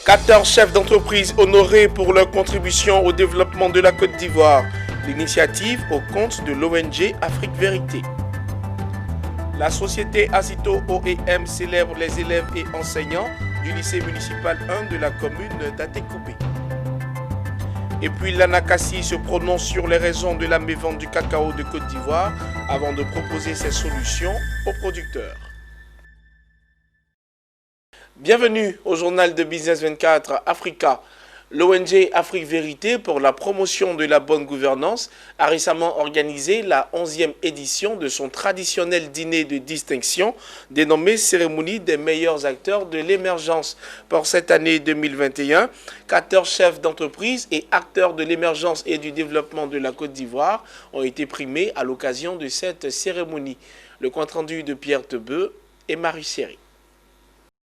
14 chefs d'entreprise honorés pour leur contribution au développement de la Côte d'Ivoire. L'initiative au compte de l'ONG Afrique Vérité. La société Asito OEM célèbre les élèves et enseignants du lycée municipal 1 de la commune d'Atécoubé. Et puis l'Anakassi se prononce sur les raisons de la mévente du cacao de Côte d'Ivoire avant de proposer ses solutions aux producteurs. Bienvenue au journal de Business 24 Africa. L'ONG Afrique Vérité pour la promotion de la bonne gouvernance a récemment organisé la 11e édition de son traditionnel dîner de distinction dénommé Cérémonie des meilleurs acteurs de l'émergence. Pour cette année 2021, 14 chefs d'entreprise et acteurs de l'émergence et du développement de la Côte d'Ivoire ont été primés à l'occasion de cette cérémonie. Le compte-rendu de Pierre Tebeu et Marie Seri.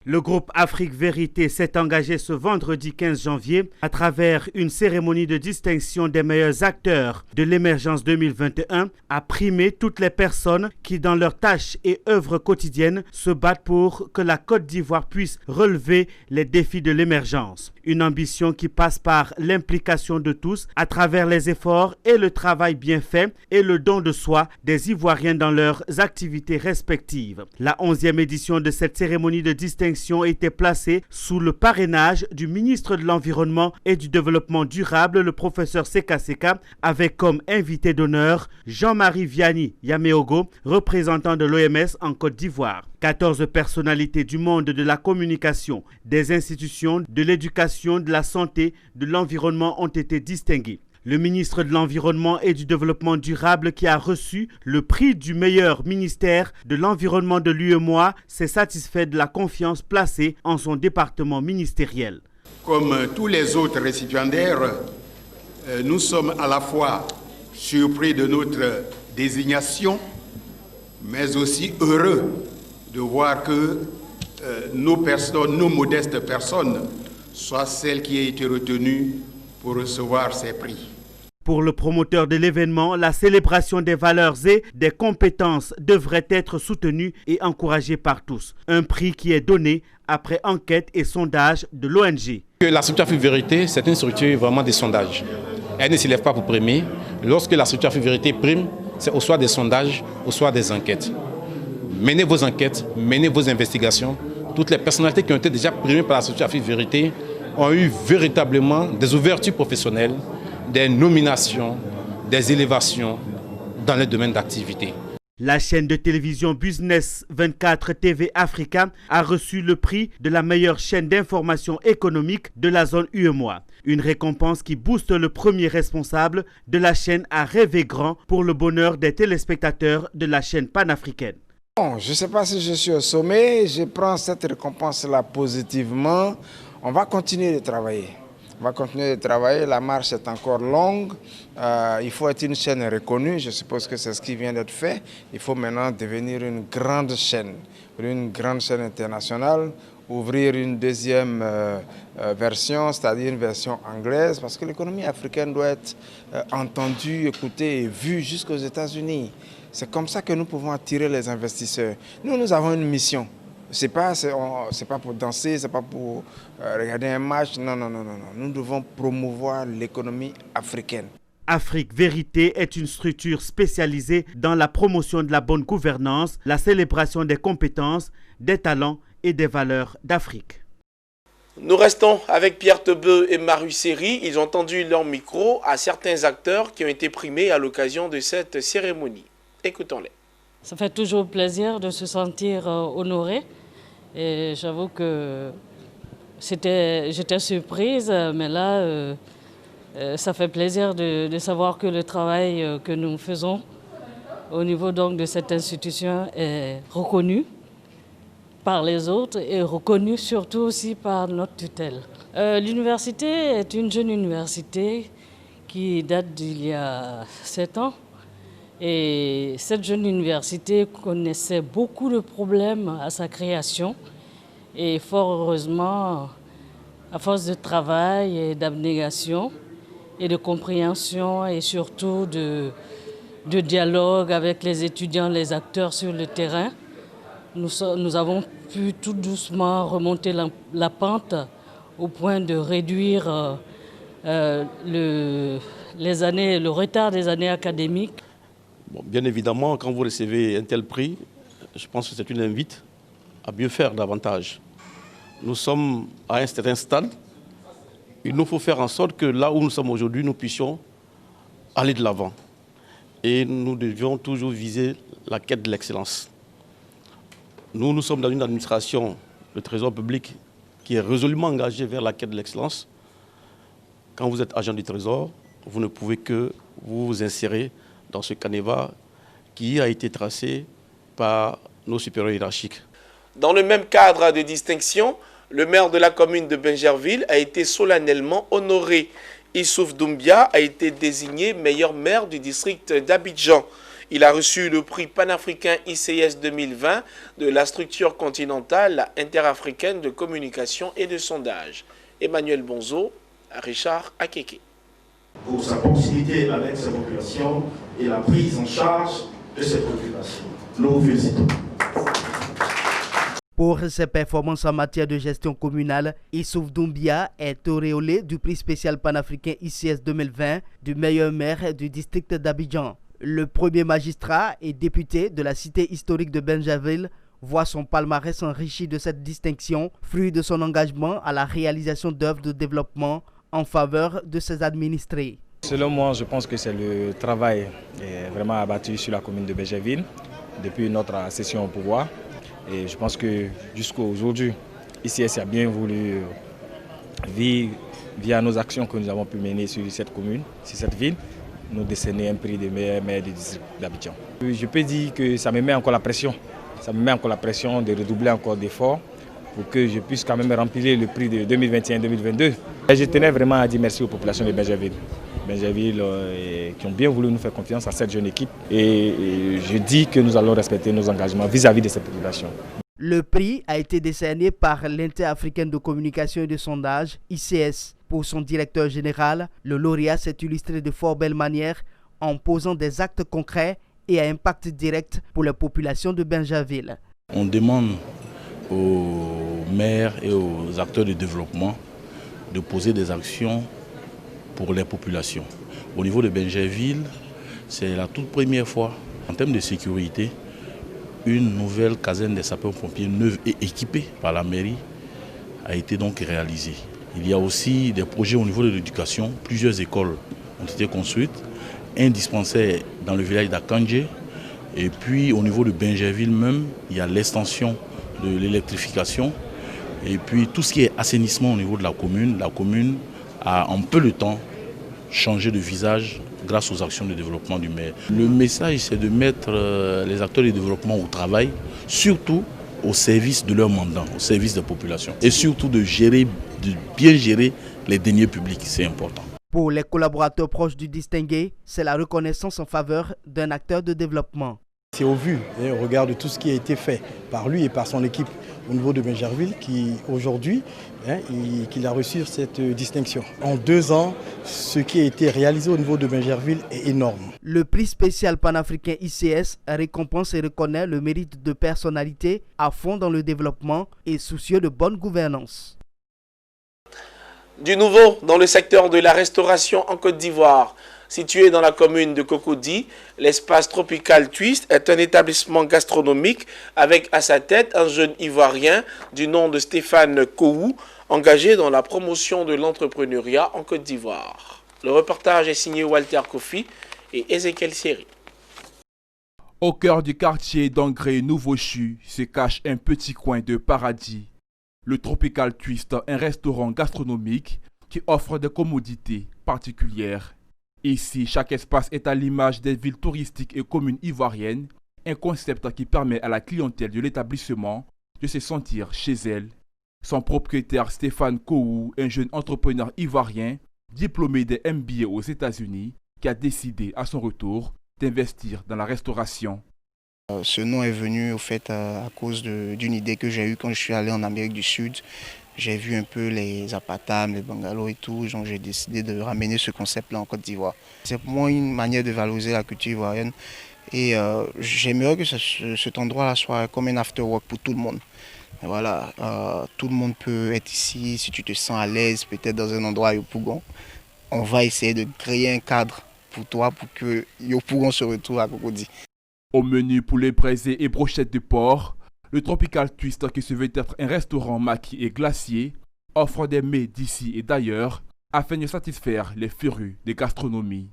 Le groupe Afrique Vérité s'est engagé ce vendredi 15 janvier à travers une cérémonie de distinction des meilleurs acteurs de l'émergence 2021 à primer toutes les personnes qui, dans leurs tâches et œuvres quotidiennes, se battent pour que la Côte d'Ivoire puisse relever les défis de l'émergence. Une ambition qui passe par l'implication de tous à travers les efforts et le travail bien fait et le don de soi des Ivoiriens dans leurs activités respectives. La 11e édition de cette cérémonie de distinction était placée sous le parrainage du ministre de l'Environnement et du Développement durable, le professeur Seka Seka, avec comme invité d'honneur Jean-Marie Vianney Yameogo, représentant de l'OMS en Côte d'Ivoire. 14 personnalités du monde de la communication, des institutions, de l'éducation, de la santé, de l'environnement ont été distinguées. Le ministre de l'Environnement et du Développement durable qui a reçu le prix du meilleur ministère de l'Environnement de l'UEMOA s'est satisfait de la confiance placée en son département ministériel. Comme tous les autres récipiendaires, nous sommes à la fois surpris de notre désignation, mais aussi heureux de voir que nos modestes personnes soient celles qui aient été retenues pour recevoir ces prix. Pour le promoteur de l'événement, la célébration des valeurs et des compétences devrait être soutenue et encouragée par tous. Un prix qui est donné après enquête et sondage de l'ONG. La structure Afrique Vérité, c'est une structure vraiment des sondages. Elle ne s'élève pas pour primer. Lorsque la structure Afrique Vérité prime, c'est au soir des sondages, au soir des enquêtes. Menez vos enquêtes, menez vos investigations. Toutes les personnalités qui ont été déjà primées par la structure Afrique Vérité ont eu véritablement des ouvertures professionnelles, des nominations, des élévations dans les domaines d'activité. La chaîne de télévision Business 24 TV Africa a reçu le prix de la meilleure chaîne d'information économique de la zone UEMOA. Une récompense qui booste le premier responsable de la chaîne à rêver grand pour le bonheur des téléspectateurs de la chaîne panafricaine. Bon, je ne sais pas si je suis au sommet, je prends cette récompense-là positivement. On va continuer de travailler. La marche est encore longue. Il faut être une chaîne reconnue. Je suppose que c'est ce qui vient d'être fait. Il faut maintenant devenir une grande chaîne internationale, ouvrir une deuxième version, c'est-à-dire une version anglaise, parce que l'économie africaine doit être entendue, écoutée et vue jusqu'aux États-Unis. C'est comme ça que nous pouvons attirer les investisseurs. Nous avons une mission. C'est pas pour danser, c'est pas pour regarder un match. Non. Nous devons promouvoir l'économie africaine. Afrique Vérité est une structure spécialisée dans la promotion de la bonne gouvernance, la célébration des compétences, des talents et des valeurs d'Afrique. Nous restons avec Pierre Tebeu et Marie Seri. Ils ont tendu leur micro à certains acteurs qui ont été primés à l'occasion de cette cérémonie. Écoutons-les. Ça fait toujours plaisir de se sentir honoré. Et j'avoue que j'étais surprise, mais là, ça fait plaisir de savoir que le travail que nous faisons au niveau donc de cette institution est reconnu par les autres et reconnu surtout aussi par notre tutelle. L'université est une jeune université qui date d'il y a 7 ans. Et cette jeune université connaissait beaucoup de problèmes à sa création. Et fort heureusement, à force de travail et d'abnégation et de compréhension et surtout de dialogue avec les étudiants, les acteurs sur le terrain, nous avons pu tout doucement remonter la pente au point de réduire le retard des années académiques. Bon, bien évidemment, quand vous recevez un tel prix, je pense que c'est une invite à mieux faire davantage. Nous sommes à un certain stade. Il nous faut faire en sorte que là où nous sommes aujourd'hui, nous puissions aller de l'avant. Et nous devions toujours viser la quête de l'excellence. Nous sommes dans une administration, le Trésor public, qui est résolument engagée vers la quête de l'excellence. Quand vous êtes agent du Trésor, vous ne pouvez que vous insérer dans ce canevas qui a été tracé par nos supérieurs hiérarchiques. Dans le même cadre de distinction, le maire de la commune de Bingerville a été solennellement honoré. Issouf Doumbia a été désigné meilleur maire du district d'Abidjan. Il a reçu le prix panafricain ICS 2020 de la structure continentale interafricaine de communication et de sondage. Emmanuel Bonzo, Richard Akeke. Pour sa proximité avec sa population et la prise en charge de ses préoccupations. Nous vous félicitons. Pour ses performances en matière de gestion communale, Issouf Doumbia est auréolé du prix spécial panafricain ICS 2020 du meilleur maire du district d'Abidjan. Le premier magistrat et député de la cité historique de Bingerville voit son palmarès enrichi de cette distinction, fruit de son engagement à la réalisation d'œuvres de développement en faveur de ses administrés. Selon moi, je pense que c'est le travail vraiment abattu sur la commune de Bingerville depuis notre accession au pouvoir. Et je pense que jusqu'à aujourd'hui, ICS a bien voulu, via nos actions que nous avons pu mener sur cette commune, sur cette ville, nous décerner un prix de meilleur maire du district d'Abidjan. Je peux dire que ça me met encore la pression. Ça me met encore la pression de redoubler encore d'efforts pour que je puisse quand même remplir le prix de 2021-2022. Je tenais vraiment à dire merci aux populations de Bingerville. Bingerville qui ont bien voulu nous faire confiance à cette jeune équipe. Et je dis que nous allons respecter nos engagements vis-à-vis de cette population. Le prix a été décerné par l'Interafricaine de communication et de sondage, ICS. Pour son directeur général, le lauréat s'est illustré de fort belle manière en posant des actes concrets et à impact direct pour la population de Bingerville. On demande aux maires et aux acteurs de développement de poser des actions pour les populations. Au niveau de Bingerville, c'est la toute première fois, en termes de sécurité, une nouvelle caserne des sapeurs-pompiers neuve et équipée par la mairie a été donc réalisée. Il y a aussi des projets au niveau de l'éducation. Plusieurs écoles ont été construites, un dispensaire dans le village d'Akandje. Et puis au niveau de Bingerville même, il y a l'extension de l'électrification. Et puis tout ce qui est assainissement au niveau de la commune a en peu de temps changé de visage grâce aux actions de développement du maire. Le message, c'est de mettre les acteurs de développement au travail, surtout au service de leur mandat, au service des populations. Et surtout de bien gérer les deniers publics, c'est important. Pour les collaborateurs proches du distingué, c'est la reconnaissance en faveur d'un acteur de développement. C'est au vu et au regard de tout ce qui a été fait par lui et par son équipe au niveau de Bingerville qui aujourd'hui qu'il a reçu cette distinction. En 2 ans, ce qui a été réalisé au niveau de Bingerville est énorme. Le prix spécial panafricain ICS récompense et reconnaît le mérite de personnalités à fond dans le développement et soucieux de bonne gouvernance. Du nouveau dans le secteur de la restauration en Côte d'Ivoire. Situé dans la commune de Cocody, l'espace Tropical Twist est un établissement gastronomique avec à sa tête un jeune Ivoirien du nom de Stéphane Kowou, engagé dans la promotion de l'entrepreneuriat en Côte d'Ivoire. Le reportage est signé Walter Kofi et Ezekiel Seri. Au cœur du quartier d'Angré Nouveau-Chu se cache un petit coin de paradis. Le Tropical Twist, un restaurant gastronomique qui offre des commodités particulières. Ici, chaque espace est à l'image des villes touristiques et communes ivoiriennes, un concept qui permet à la clientèle de l'établissement de se sentir chez elle. Son propriétaire Stéphane Kowou, un jeune entrepreneur ivoirien, diplômé des MBA aux États-Unis, qui a décidé à son retour d'investir dans la restauration. Ce nom est venu au fait à cause d'une idée que j'ai eue quand je suis allé en Amérique du Sud. J'ai vu un peu les appartements, les bungalows et tout, donc j'ai décidé de ramener ce concept-là en Côte d'Ivoire. C'est pour moi une manière de valoriser la culture ivoirienne et j'aimerais que cet endroit-là soit comme un after-work pour tout le monde. Voilà, tout le monde peut être ici. Si tu te sens à l'aise, peut-être dans un endroit à Yopougon, on va essayer de créer un cadre pour toi pour que Yopougon se retrouve à Cocody. Au menu poulet braisé et brochettes de porc, le Tropical Twist, qui se veut être un restaurant maquis et glacier, offre des mets d'ici et d'ailleurs afin de satisfaire les férus des gastronomies.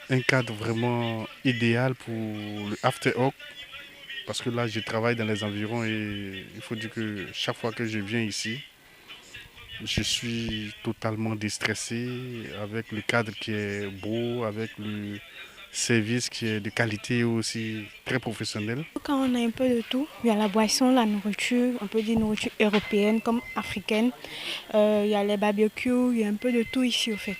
Un cadre vraiment idéal pour le after work, parce que là je travaille dans les environs et il faut dire que chaque fois que je viens ici, je suis totalement déstressé avec le cadre qui est beau, avec le service qui est de qualité aussi très professionnel. Quand on a un peu de tout, il y a la boisson, la nourriture, on peut dire nourriture européenne comme africaine, il y a les barbecues, il y a un peu de tout ici au fait.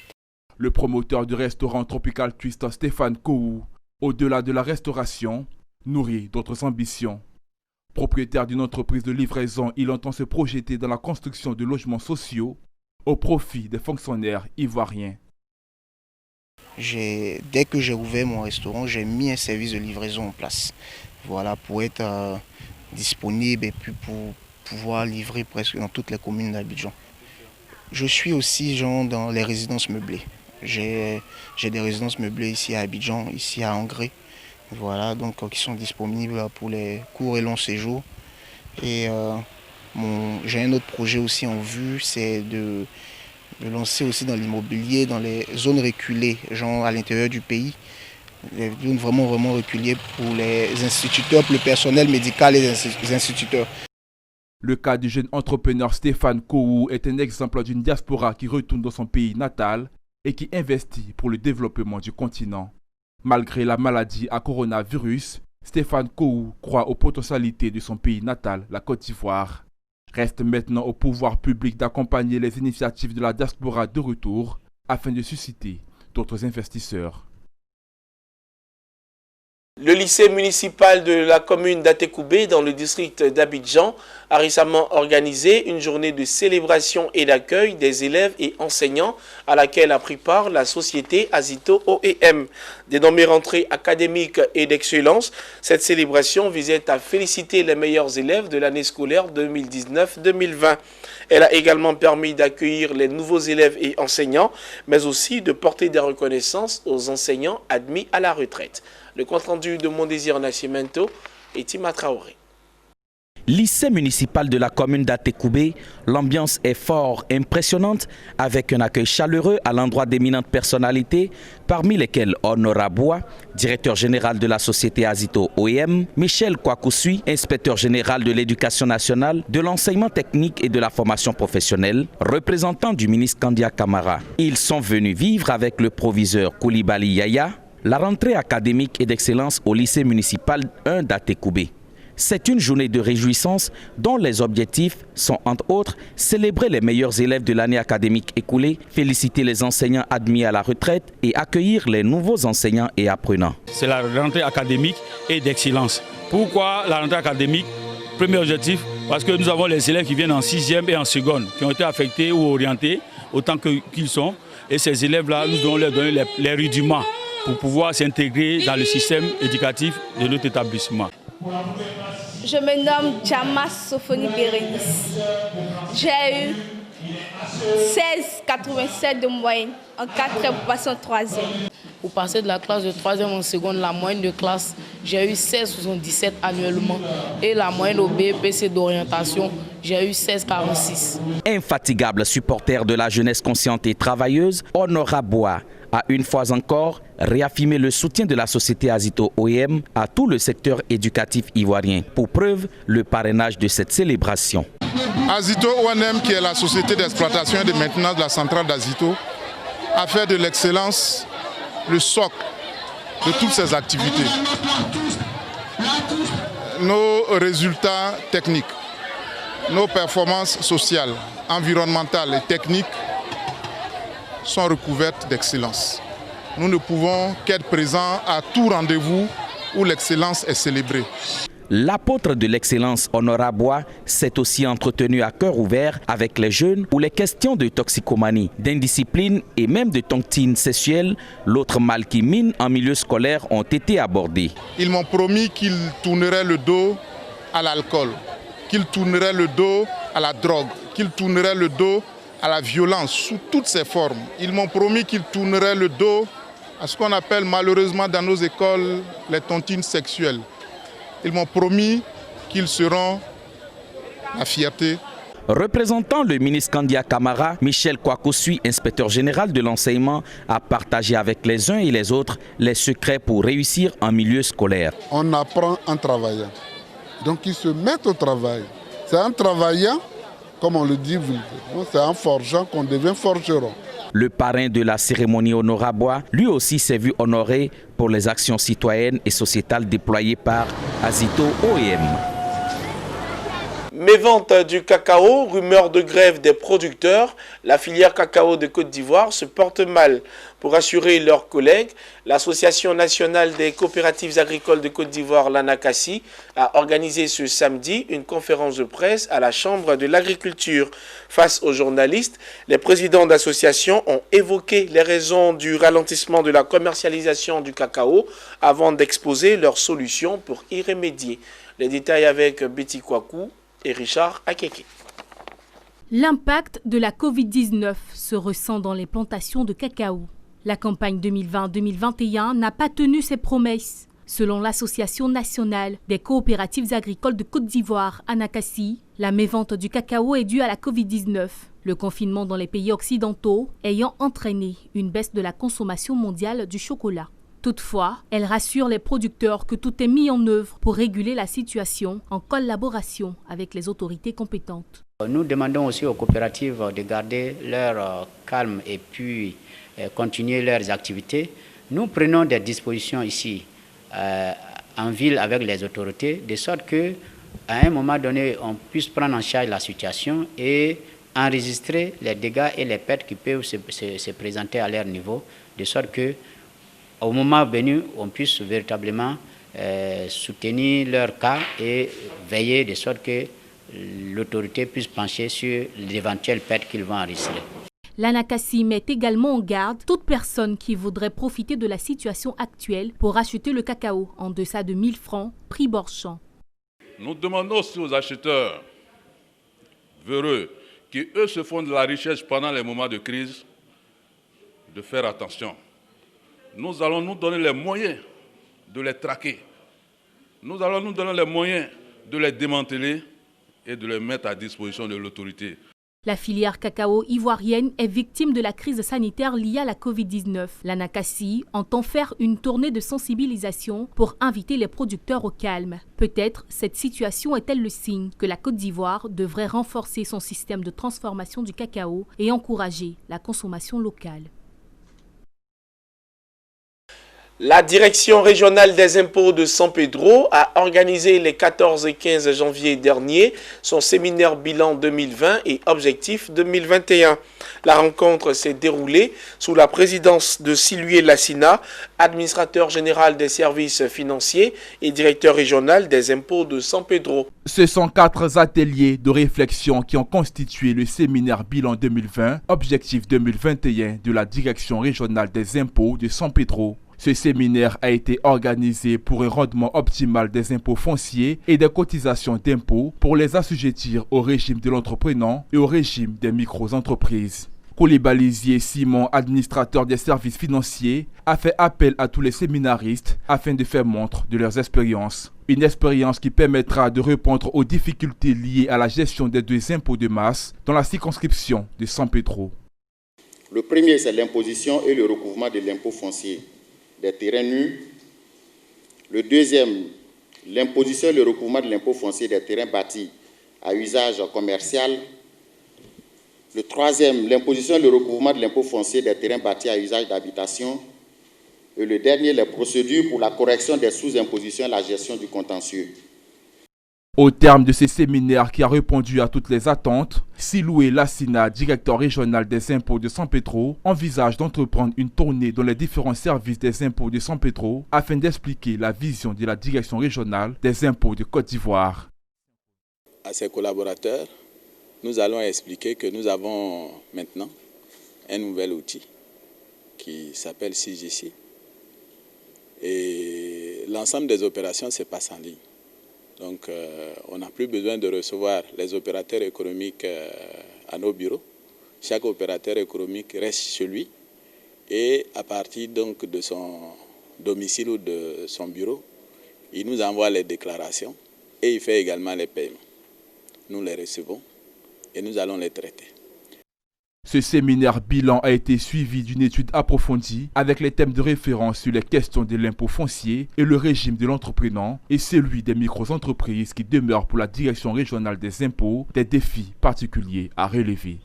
Le promoteur du restaurant Tropical Twist, Stéphane Koou, au-delà de la restauration, nourrit d'autres ambitions. Propriétaire d'une entreprise de livraison, il entend se projeter dans la construction de logements sociaux au profit des fonctionnaires ivoiriens. Dès que j'ai ouvert mon restaurant, j'ai mis un service de livraison en place. Voilà, pour être disponible et puis pour pouvoir livrer presque dans toutes les communes d'Abidjan. Je suis aussi dans les résidences meublées. J'ai des résidences meublées ici à Abidjan, ici à Angré. Voilà, donc qui sont disponibles pour les courts et longs séjours. Et j'ai un autre projet aussi en vue, c'est de lancer aussi dans l'immobilier, dans les zones reculées, genre à l'intérieur du pays, des zones vraiment reculées pour les instituteurs, pour le personnel médical et les instituteurs. Le cas du jeune entrepreneur Stéphane Koou est un exemple d'une diaspora qui retourne dans son pays natal et qui investit pour le développement du continent. Malgré la maladie à coronavirus, Stéphane Koou croit aux potentialités de son pays natal, la Côte d'Ivoire. Reste maintenant au pouvoir public d'accompagner les initiatives de la diaspora de retour afin de susciter d'autres investisseurs. Le lycée municipal de la commune d'Atekoubé dans le district d'Abidjan a récemment organisé une journée de célébration et d'accueil des élèves et enseignants à laquelle a pris part la société Azito OEM. Dénommée rentrée académique et d'excellence, cette célébration visait à féliciter les meilleurs élèves de l'année scolaire 2019-2020. Elle a également permis d'accueillir les nouveaux élèves et enseignants, mais aussi de porter des reconnaissances aux enseignants admis à la retraite. Le compte-rendu de Mon Désir Nascimento et Tima Traoré. Lycée municipal de la commune d'Atekoubé, l'ambiance est fort impressionnante avec un accueil chaleureux à l'endroit d'éminentes personnalités, parmi lesquelles Honora Bois, directeur général de la société Azito OEM, Michel Kwakousui, inspecteur général de l'éducation nationale, de l'enseignement technique et de la formation professionnelle, représentant du ministre Kandia Kamara. Ils sont venus vivre avec le proviseur Koulibaly Yaya la rentrée académique et d'excellence au lycée municipal 1 d'Atekoubé. C'est une journée de réjouissance dont les objectifs sont entre autres célébrer les meilleurs élèves de l'année académique écoulée, féliciter les enseignants admis à la retraite et accueillir les nouveaux enseignants et apprenants. C'est la rentrée académique et d'excellence. Pourquoi la rentrée académique? Premier objectif, parce que nous avons les élèves qui viennent en 6e et en seconde, qui ont été affectés ou orientés autant qu'ils sont. Et ces élèves-là, nous devons leur donner les rudiments pour pouvoir s'intégrer dans le système éducatif de notre établissement. Je me nomme Djamas Sophonie Bérénice. J'ai eu 16,87 de moyenne en 4e pour passer en 3e. Pour passer de la classe de 3e en seconde, la moyenne de classe, j'ai eu 16,77 annuellement. Et la moyenne au BEPC d'orientation, j'ai eu 16,46. Infatigable supporter de la jeunesse consciente et travailleuse, Honora Bois a une fois encore réaffirmé le soutien de la société Azito OEM à tout le secteur éducatif ivoirien. Pour preuve, le parrainage de cette célébration. Azito OEM, qui est la société d'exploitation et de maintenance de la centrale d'Azito, a fait de l'excellence le socle de toutes ses activités. Nos résultats techniques, nos performances sociales, environnementales et techniques sont recouvertes d'excellence. Nous ne pouvons qu'être présents à tout rendez-vous où l'excellence est célébrée. L'apôtre de l'excellence Honora Bois s'est aussi entretenu à cœur ouvert avec les jeunes où les questions de toxicomanie, d'indiscipline et même de tontine sexuelle, l'autre mal qui mine en milieu scolaire, ont été abordées. Ils m'ont promis qu'ils tourneraient le dos à l'alcool, qu'ils tourneraient le dos à la drogue, qu'ils tourneraient le dos à la violence sous toutes ses formes. Ils m'ont promis qu'ils tourneraient le dos à ce qu'on appelle malheureusement dans nos écoles les tontines sexuelles. Ils m'ont promis qu'ils seront la fierté. Représentant le ministre Kandia Kamara, Michel Kwakosui, inspecteur général de l'enseignement, a partagé avec les uns et les autres les secrets pour réussir en milieu scolaire. On apprend en travaillant. Donc ils se mettent au travail. C'est en travaillant, comme on le dit, c'est en forgeant qu'on devient forgeron. Le parrain de la cérémonie Honorabois, lui aussi s'est vu honoré pour les actions citoyennes et sociétales déployées par Azito OEM. Mévente du cacao, rumeur de grève des producteurs, la filière cacao de Côte d'Ivoire se porte mal. Pour assurer leurs collègues, l'Association nationale des coopératives agricoles de Côte d'Ivoire, l'ANACACI, a organisé ce samedi une conférence de presse à la Chambre de l'agriculture. Face aux journalistes, les présidents d'associations ont évoqué les raisons du ralentissement de la commercialisation du cacao avant d'exposer leurs solutions pour y remédier. Les détails avec Betty Kwaku et Richard Akeke. L'impact de la Covid-19 se ressent dans les plantations de cacao. La campagne 2020-2021 n'a pas tenu ses promesses. Selon l'Association nationale des coopératives agricoles de Côte d'Ivoire, ANACACI, la mévente du cacao est due à la Covid-19, le confinement dans les pays occidentaux ayant entraîné une baisse de la consommation mondiale du chocolat. Toutefois, elle rassure les producteurs que tout est mis en œuvre pour réguler la situation en collaboration avec les autorités compétentes. Nous demandons aussi aux coopératives de garder leur calme et puis continuer leurs activités. Nous prenons des dispositions ici en ville avec les autorités, de sorte qu'à un moment donné, on puisse prendre en charge la situation et enregistrer les dégâts et les pertes qui peuvent se présenter à leur niveau, de sorte que au moment venu, on puisse véritablement soutenir leur cas et veiller de sorte que l'autorité puisse pencher sur l'éventuelle perte qu'ils vont enregistrer. L'ANACACI met également en garde toute personne qui voudrait profiter de la situation actuelle pour acheter le cacao en deçà de 1000 francs, prix Borchamp. Nous demandons aussi aux acheteurs véreux qui, eux, se font de la richesse pendant les moments de crise, de faire attention. Nous allons nous donner les moyens de les traquer. Nous allons nous donner les moyens de les démanteler et de les mettre à disposition de l'autorité. La filière cacao ivoirienne est victime de la crise sanitaire liée à la Covid-19. L'ANACACI entend faire une tournée de sensibilisation pour inviter les producteurs au calme. Peut-être cette situation est-elle le signe que la Côte d'Ivoire devrait renforcer son système de transformation du cacao et encourager la consommation locale. La direction régionale des impôts de San Pedro a organisé les 14 et 15 janvier dernier son séminaire bilan 2020 et objectif 2021. La rencontre s'est déroulée sous la présidence de Silué Lassina, administrateur général des services financiers et directeur régional des impôts de San Pedro. Ce sont 4 ateliers de réflexion qui ont constitué le séminaire bilan 2020, objectif 2021 de la direction régionale des impôts de San Pedro. Ce séminaire a été organisé pour un rendement optimal des impôts fonciers et des cotisations d'impôts pour les assujettir au régime de l'entrepreneur et au régime des micro-entreprises. Coulibalisier Simon, administrateur des services financiers, a fait appel à tous les séminaristes afin de faire montre de leurs expériences. Une expérience qui permettra de répondre aux difficultés liées à la gestion des 2 impôts de masse dans la circonscription de San Pedro. Le premier, c'est l'imposition et le recouvrement de l'impôt foncier des terrains nus. Le deuxième, l'imposition et le recouvrement de l'impôt foncier des terrains bâtis à usage commercial. Le troisième, l'imposition et le recouvrement de l'impôt foncier des terrains bâtis à usage d'habitation. Et le dernier, les procédures pour la correction des sous-impositions et la gestion du contentieux. Au terme de ce séminaire qui a répondu à toutes les attentes, Siloué Lassina, directeur régional des impôts de San Pedro, envisage d'entreprendre une tournée dans les différents services des impôts de San Pedro afin d'expliquer la vision de la direction régionale des impôts de Côte d'Ivoire. À ses collaborateurs, nous allons expliquer que nous avons maintenant un nouvel outil qui s'appelle CGC. Et l'ensemble des opérations se passe en ligne. Donc on n'a plus besoin de recevoir les opérateurs économiques à nos bureaux. Chaque opérateur économique reste chez lui et à partir donc de son domicile ou de son bureau, il nous envoie les déclarations et il fait également les paiements. Nous les recevons et nous allons les traiter. Ce séminaire bilan a été suivi d'une étude approfondie avec les thèmes de référence sur les questions de l'impôt foncier et le régime de l'entrepreneur et celui des micro-entreprises qui demeurent pour la direction régionale des impôts des défis particuliers à relever.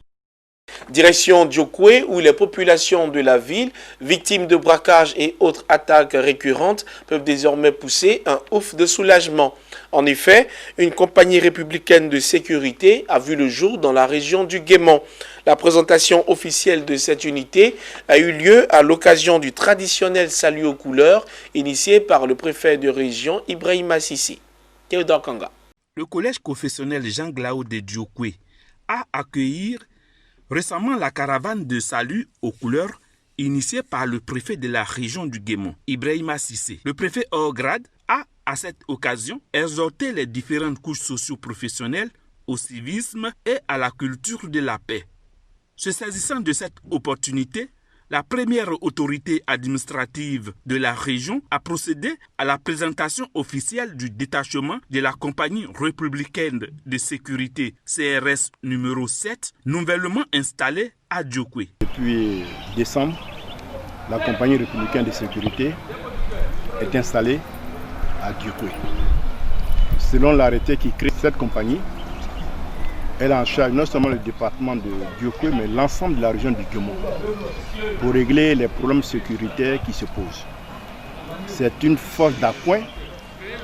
Direction Djokwe, où les populations de la ville, victimes de braquages et autres attaques récurrentes, peuvent désormais pousser un ouf de soulagement. En effet, une compagnie républicaine de sécurité a vu le jour dans la région du Guémon. La présentation officielle de cette unité a eu lieu à l'occasion du traditionnel salut aux couleurs initié par le préfet de région Ibrahima Sissi. Théodore Kanga. Le collège confessionnel Jean Glao de Djokwe a accueilli récemment la caravane de salut aux couleurs initiée par le préfet de la région du Guémon, Ibrahima Sissé. Le préfet hors grade a, à cette occasion, exhorté les différentes couches socio-professionnelles au civisme et à la culture de la paix. Se saisissant de cette opportunité, la première autorité administrative de la région a procédé à la présentation officielle du détachement de la compagnie républicaine de sécurité CRS numéro 7, nouvellement installée à Djokwe. Depuis décembre, la compagnie républicaine de sécurité est installée à Djokwe. Selon l'arrêté qui crée cette compagnie, elle a en charge non seulement le département de Djokwe, mais l'ensemble de la région du Guémon pour régler les problèmes sécuritaires qui se posent. C'est une force d'appoint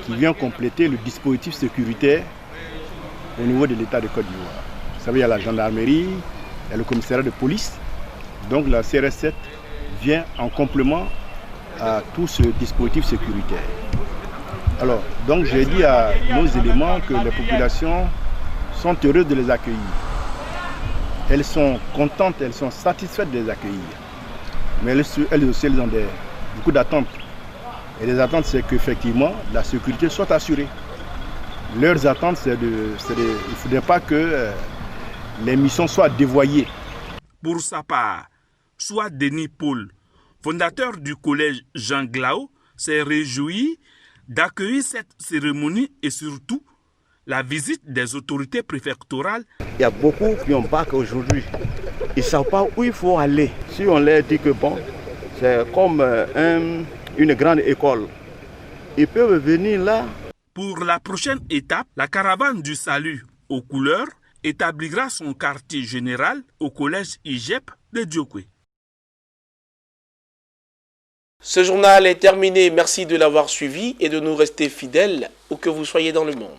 qui vient compléter le dispositif sécuritaire au niveau de l'État de Côte d'Ivoire. Vous savez, il y a la gendarmerie, il y a le commissariat de police. Donc la CRS 7 vient en complément à tout ce dispositif sécuritaire. Alors, donc j'ai dit à nos éléments que les populations sont heureuses de les accueillir. Elles sont contentes, elles sont satisfaites de les accueillir. Mais elles aussi, elles ont beaucoup d'attentes. Et les attentes, c'est qu'effectivement, la sécurité soit assurée. Leurs attentes, il ne faudrait pas que les missions soient dévoyées. Pour sa part, Soit Denis Paul, fondateur du collège Jean Glao, s'est réjoui d'accueillir cette cérémonie et surtout la visite des autorités préfectorales. Il y a beaucoup qui ont bac aujourd'hui. Ils ne savent pas où il faut aller. Si on leur dit que bon, c'est comme une grande école, ils peuvent venir là. Pour la prochaine étape, la caravane du salut aux couleurs établira son quartier général au collège IGEP de Djokwe. Ce journal est terminé. Merci de l'avoir suivi et de nous rester fidèles où que vous soyez dans le monde.